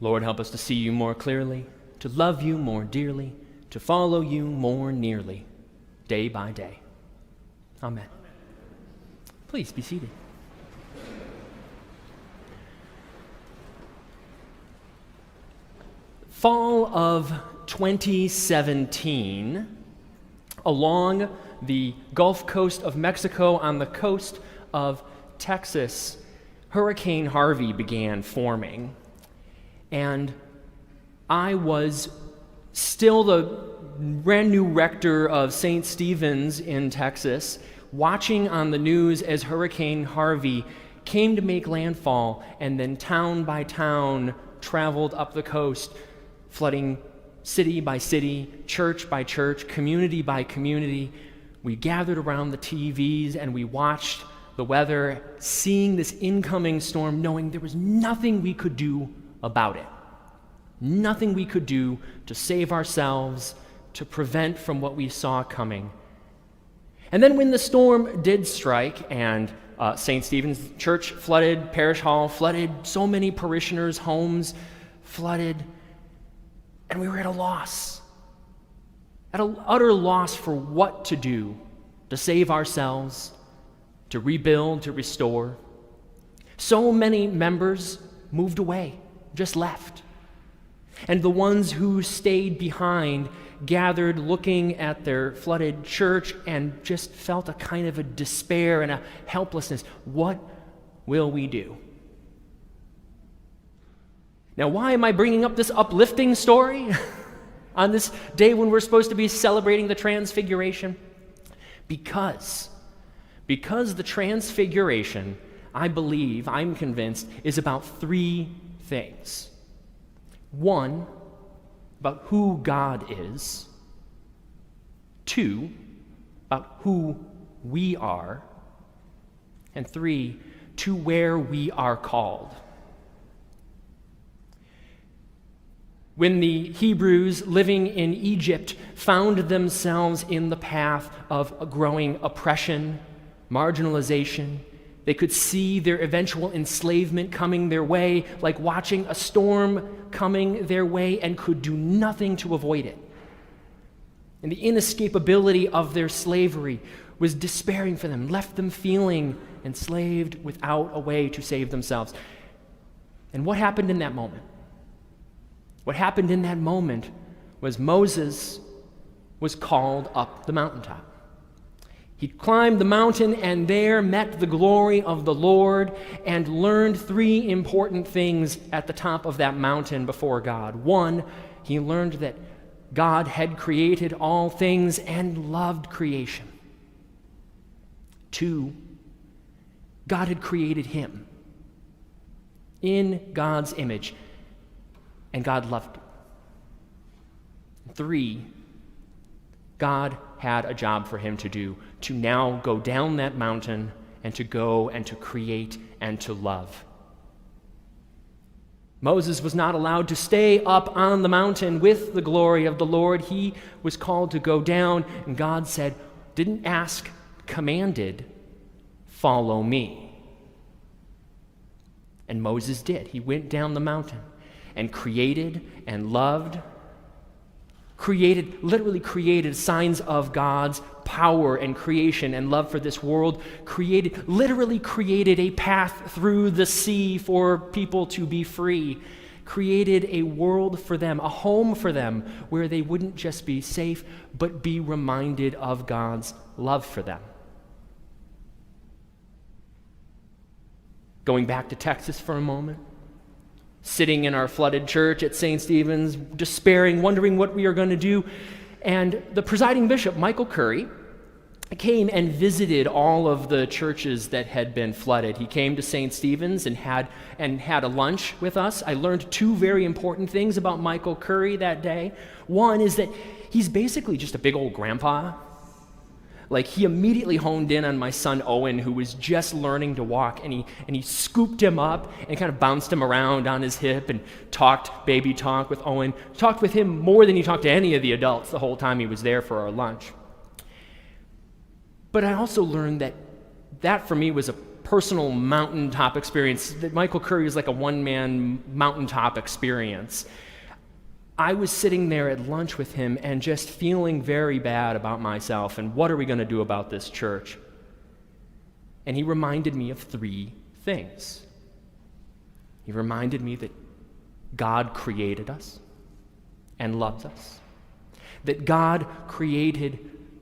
Lord, help us to see you more clearly, to love you more dearly, to follow you more nearly, day by day. Amen. Please be seated. Fall of 2017, along the Gulf Coast of Mexico on the coast of Texas, Hurricane Harvey began forming. And I was still the brand new rector of St. Stephen's in Texas, watching on the news as Hurricane Harvey came to make landfall and then town by town traveled up the coast, flooding city by city, church by church, community by community. We gathered around the TVs and we watched the weather, seeing this incoming storm, knowing there was nothing we could do about it. Nothing we could do to save ourselves, to prevent from what we saw coming. And then when the storm did strike and St. Stephen's Church flooded, Parish Hall flooded, so many parishioners' homes flooded, and we were at a loss, at an utter loss for what to do to save ourselves, to rebuild, to restore. So many members moved away, just left. And the ones who stayed behind gathered looking at their flooded church and just felt a kind of a despair and a helplessness. What will we do? Now, why am I bringing up this uplifting story on this day when we're supposed to be celebrating the Transfiguration? Because the Transfiguration, I believe, I'm convinced, is about three things. One, about who God is. Two, about who we are. And three, to where we are called. When the Hebrews living in Egypt found themselves in the path of growing oppression, marginalization, they could see their eventual enslavement coming their way, like watching a storm coming their way, and could do nothing to avoid it. And the inescapability of their slavery was despairing for them, left them feeling enslaved without a way to save themselves. And what happened in that moment? What happened in that moment was Moses was called up the mountaintop. He climbed the mountain and there met the glory of the Lord and learned three important things at the top of that mountain before God. One, he learned that God had created all things and loved creation. Two, God had created him in God's image, and God loved him. Three, God had a job for him to do, to now go down that mountain and to go and to create and to love. Moses was not allowed to stay up on the mountain with the glory of the Lord. He was called to go down, and God said, didn't ask, commanded, follow me. And Moses did. He went down the mountain and created and loved, literally created signs of God's power and creation and love for this world, literally created a path through the sea for people to be free, created a world for them, a home for them where they wouldn't just be safe, but be reminded of God's love for them. Going back to Texas for a moment, sitting in our flooded church at St. Stephen's, despairing, wondering what we are going to do. And the presiding bishop, Michael Curry, came and visited all of the churches that had been flooded. He came to St. Stephen's and had a lunch with us. I learned two very important things about Michael Curry that day. One is that he's basically just a big old grandpa. Like, he immediately honed in on my son Owen, who was just learning to walk, and he scooped him up and kind of bounced him around on his hip and talked baby talk with Owen. Talked with him more than he talked to any of the adults the whole time he was there for our lunch. But I also learned that for me was a personal mountaintop experience. Michael Curry is like a one-man mountaintop experience. I was sitting there at lunch with him and just feeling very bad about myself and what are we going to do about this church? And he reminded me of 3 things. He reminded me that God created us and loves us. That God created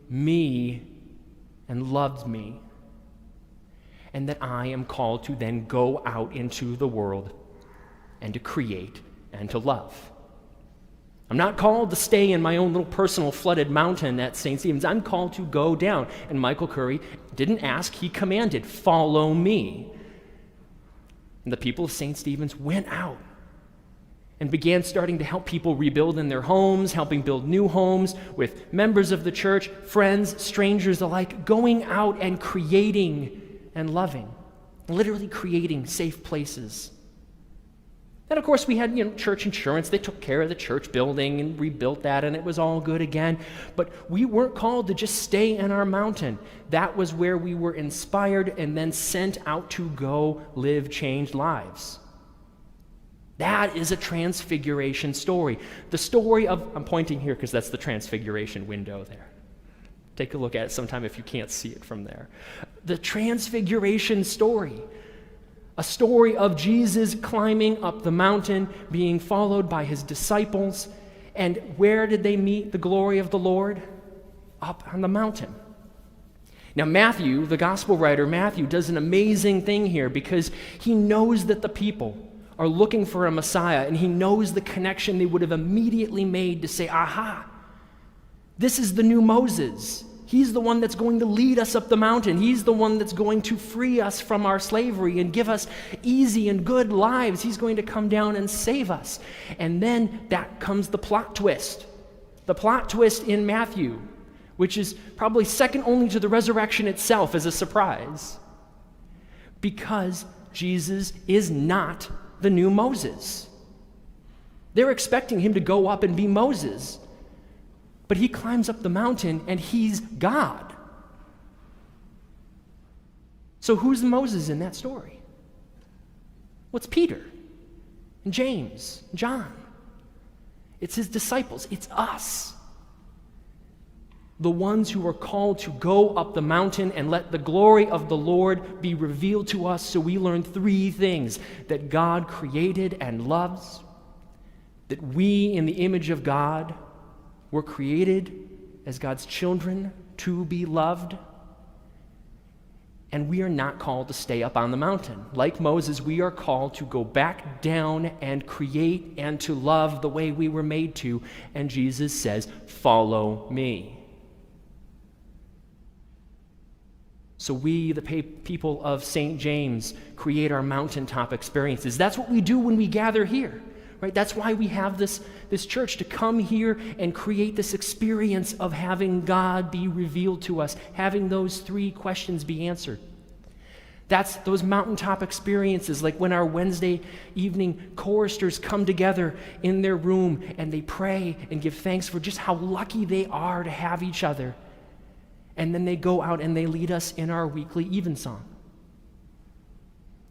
me and loved me. And that I am called to then go out into the world and to create and to love. I'm not called to stay in my own little personal flooded mountain at St. Stephen's. I'm called to go down. And Michael Curry didn't ask, he commanded, follow me. And the people of St. Stephen's went out and began starting to help people rebuild in their homes, helping build new homes with members of the church, friends, strangers alike, going out and creating and loving, literally creating safe places. And of course we had, church insurance. They took care of the church building and rebuilt that, and it was all good again. But we weren't called to just stay in our mountain. That was where we were inspired and then sent out to go live changed lives. That is a transfiguration story. The story of, I'm pointing here because that's the transfiguration window there. Take a look at it sometime if you can't see it from there. The transfiguration story. A story of Jesus climbing up the mountain, being followed by his disciples. And where did they meet the glory of the Lord? Up on the mountain. Now Matthew, the gospel writer Matthew, does an amazing thing here because he knows that the people are looking for a Messiah, and he knows the connection they would have immediately made to say, aha, this is the new Moses. He's the one that's going to lead us up the mountain. He's the one that's going to free us from our slavery and give us easy and good lives. He's going to come down and save us. And then that comes the plot twist. The plot twist in Matthew, which is probably second only to the resurrection itself as a surprise. Because Jesus is not the new Moses. They're expecting him to go up and be Moses. But he climbs up the mountain and he's God. So who's the Moses in that story? Well, it's Peter and James, and John. It's his disciples. It's us. The ones who are called to go up the mountain and let the glory of the Lord be revealed to us. So we learn 3 things: that God created and loves, that we in the image of God were created as God's children to be loved, and we are not called to stay up on the mountain. Like Moses, we are called to go back down and create and to love the way we were made to, and Jesus says, follow me. So we, the people of St. James, create our mountaintop experiences. That's what we do when we gather here. Right? That's why we have this church, to come here and create this experience of having God be revealed to us, having those 3 questions be answered. That's those mountaintop experiences, like when our Wednesday evening choristers come together in their room and they pray and give thanks for just how lucky they are to have each other. And then they go out and they lead us in our weekly evensong.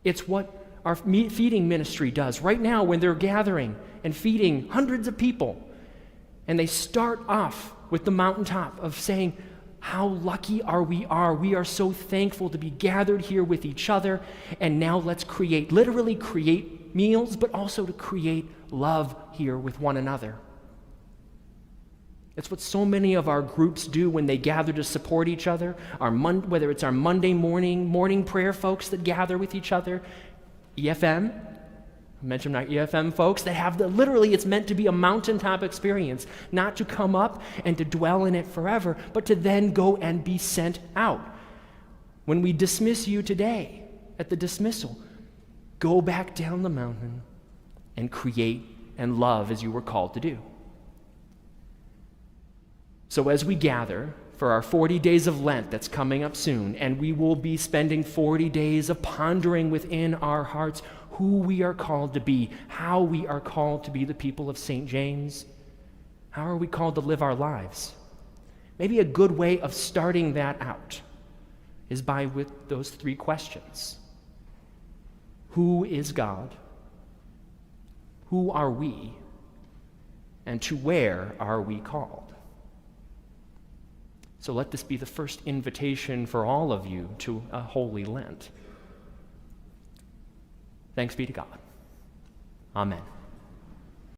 It's what our feeding ministry does right now when they're gathering and feeding hundreds of people. And they start off with the mountaintop of saying, how lucky we are. We are so thankful to be gathered here with each other. And now let's literally create meals, but also to create love here with one another. It's what so many of our groups do when they gather to support each other. Whether it's our Monday morning prayer folks that gather with each other, EFM, I mentioned our EFM folks that have literally it's meant to be a mountaintop experience, not to come up and to dwell in it forever, but to then go and be sent out. When we dismiss you today at the dismissal, go back down the mountain and create and love as you were called to do. So as we gather for our 40 days of Lent that's coming up soon, and we will be spending 40 days of pondering within our hearts who we are called to be, how we are called to be the people of St. James, how are we called to live our lives. Maybe a good way of starting that out is with those 3 questions. Who is God? Who are we? And to where are we called? So let this be the first invitation for all of you to a holy Lent. Thanks be to God. Amen.